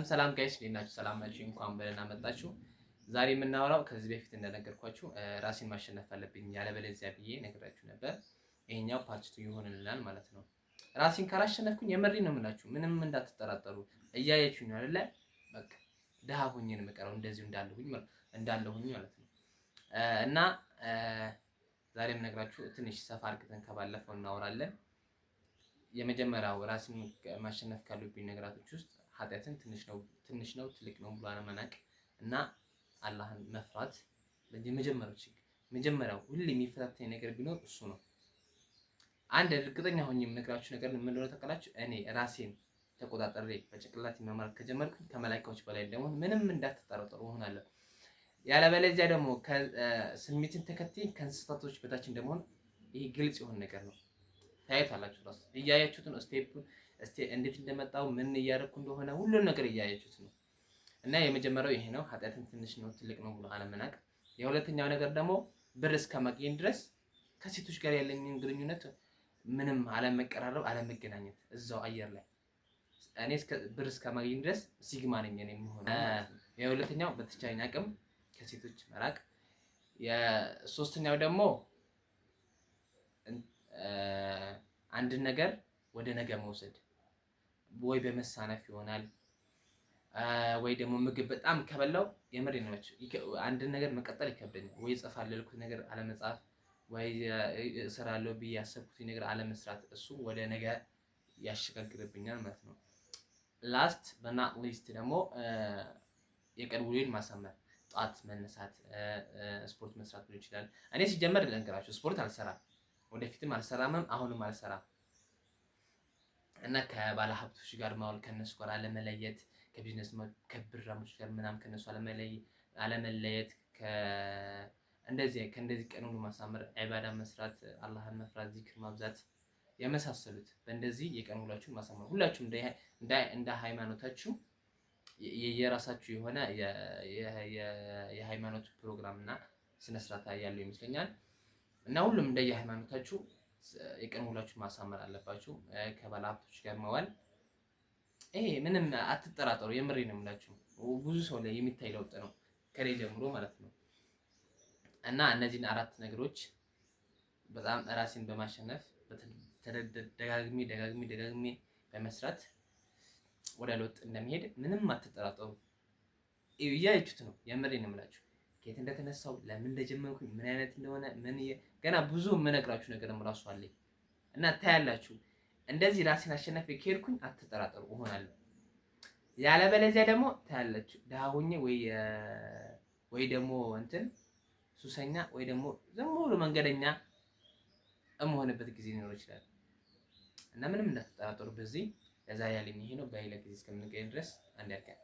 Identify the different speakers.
Speaker 1: ሰላም ጋይስ እንዴት ሰላም ናችሁ? እንኳን በደህና መጣችሁ። ዛሬ የምናወራው ከዚህ በፊት እንደነገርኳችሁ ራሴን ማሸነፍ አለብኝ ያለበለዚያ ብዬ ነግራችሁ ነበር። ይሄኛው ፓርት 2 ይሆንልናል ማለት ነው። ራሴን ካላሸነፍኩኝ የምሬን ነው የምላችሁ፣ ምንም እንዳትጠራጠሩ። እያያችሁኝ ነው አይደለ? በቃ ደሃ ሆኜ ነው የምቀረው እንደዚሁ እንዳለሁኝ ማለት ነው። እና ዛሬ የምነግራችሁ ትንሽ ሰፋ አድርገን ከባለፈው እናወራለን። የመጀመሪያው ራስን ማሸነፍ ካሉብኝ ነገራቶች ውስጥ ኃጢአትን ትንሽ ነው ትልቅ ነው ብሎ አለመናቅ እና አላህን መፍራት የመጀመሪያው ሁሌ የሚፈታተኝ ነገር ቢኖር እሱ ነው። አንድ እርግጠኛ ሆኜ የምነግራችሁ ነገር ምን እንደሆነ ታውቃላችሁ? እኔ ራሴን ተቆጣጠሬ በጭንቅላቴ መማር ከጀመርኩኝ ከመላእክቶች በላይ እንደሆነ ምንም እንዳትጠራጠሩ እሆናለሁ። ያለበለዚያ ደግሞ ስሜትን ተከትዬ ከእንስሳቶች በታች እንደመሆን ይሄ ግልጽ የሆነ ነገር ነው። ታያታላችሁ ራሱ እያያችሁት ነው። ስቴፑን እንዴት እንደመጣው ምን እያደረኩ እንደሆነ ሁሉን ነገር እያያችሁት ነው። እና የመጀመሪያው ይሄ ነው፣ ኃጢአትን ትንሽ ነው ትልቅ ነው ብሎ አለመናቅ። የሁለተኛው ነገር ደግሞ ብር እስከማግኘት ድረስ ከሴቶች ጋር ያለኝን ግንኙነት ምንም አለመቀራረብ፣ አለመገናኘት እዛው አየር ላይ እኔ ብር እስከማግኘት ድረስ ሲግማ ነኝ እኔ የምሆነው። የሁለተኛው በተቻለኝ አቅም ከሴቶች መራቅ። የሶስተኛው ደግሞ አንድን ነገር ወደ ነገ መውሰድ ወይ በመሳነፍ ይሆናል ወይ ደግሞ ምግብ በጣም ከበላው የምሬ ነው አንድን ነገር መቀጠል ይከብደኛል። ወይ እጽፋለሁ ያልኩት ነገር አለመጻፍ፣ ወይ እሰራለሁ ብዬ ያሰብኩት ነገር አለመስራት፣ እሱ ወደ ነገ ያሸጋግርብኛል ማለት ነው። ላስት በናት ሊስት ደግሞ የቀን ውሎዬን ማሳመር፣ ጧት መነሳት፣ ስፖርት መስራት ሊሆን ይችላል። እኔ ሲጀመር ልንገራችሁ ስፖርት አልሰራም፣ ወደፊትም አልሰራምም፣ አሁንም አልሰራም። እና ከባለ ሀብቶች ጋር ማውል ከነሱ ጋር አለመለየት፣ ከቢዝነስ ከብራሞች ጋር ምናምን ከነሱ አለመለየት፣ እንደዚህ ቀን ሁሉ ማሳመር፣ ዒባዳ መስራት፣ አላህን መፍራት፣ ዚክር ማብዛት የመሳሰሉት በእንደዚህ የቀን ውሏችሁን ማሳመር። ሁላችሁም እንደ ሃይማኖታችሁ የራሳችሁ የሆነ የሃይማኖት ፕሮግራም እና ስነ ስርዓት ያለው ይመስለኛል። እና ሁሉም እንደ የሃይማኖታችሁ የቀን ውሏችሁን ማሳመር አለባችሁ። ከባለ ሀብቶች ጋር መዋል፣ ይሄ ምንም አትጠራጠሩ፣ የምሬ ነው የምላችሁ። ብዙ ሰው ላይ የሚታይ ለውጥ ነው ከኔ ጀምሮ ማለት ነው። እና እነዚህን አራት ነገሮች በጣም ራሴን በማሸነፍ ደጋግሜ በመስራት ወደ ለውጥ እንደሚሄድ ምንም አትጠራጠሩ። እያያችሁት ነው፣ የምሬ ነው የምላችሁ። ከየት እንደተነሳው ለምን እንደጀመርኩኝ ምን አይነት እንደሆነ ገና ብዙ የምነግራችሁ ነገርም ራሱ አለኝ እና ታያላችሁ። እንደዚህ ራሴን አሸነፍ ከሄድኩኝ አትጠራጠሩ እሆናለሁ። ያለበለዚያ ደግሞ ታያላችሁ ደሃ ሆኜ ወይ ደግሞ ሱሰኛ ወይ ደግሞ ዝም ብሎ መንገደኛ እመሆንበት ጊዜ ሊኖር ይችላል። እና ምንም እንዳትጠራጠሩ በዚህ ለዛሬ ያለኝ ይሄ ነው። በሌላ ጊዜ እስከምንገናኝ ድረስ አንድ ያርቀን።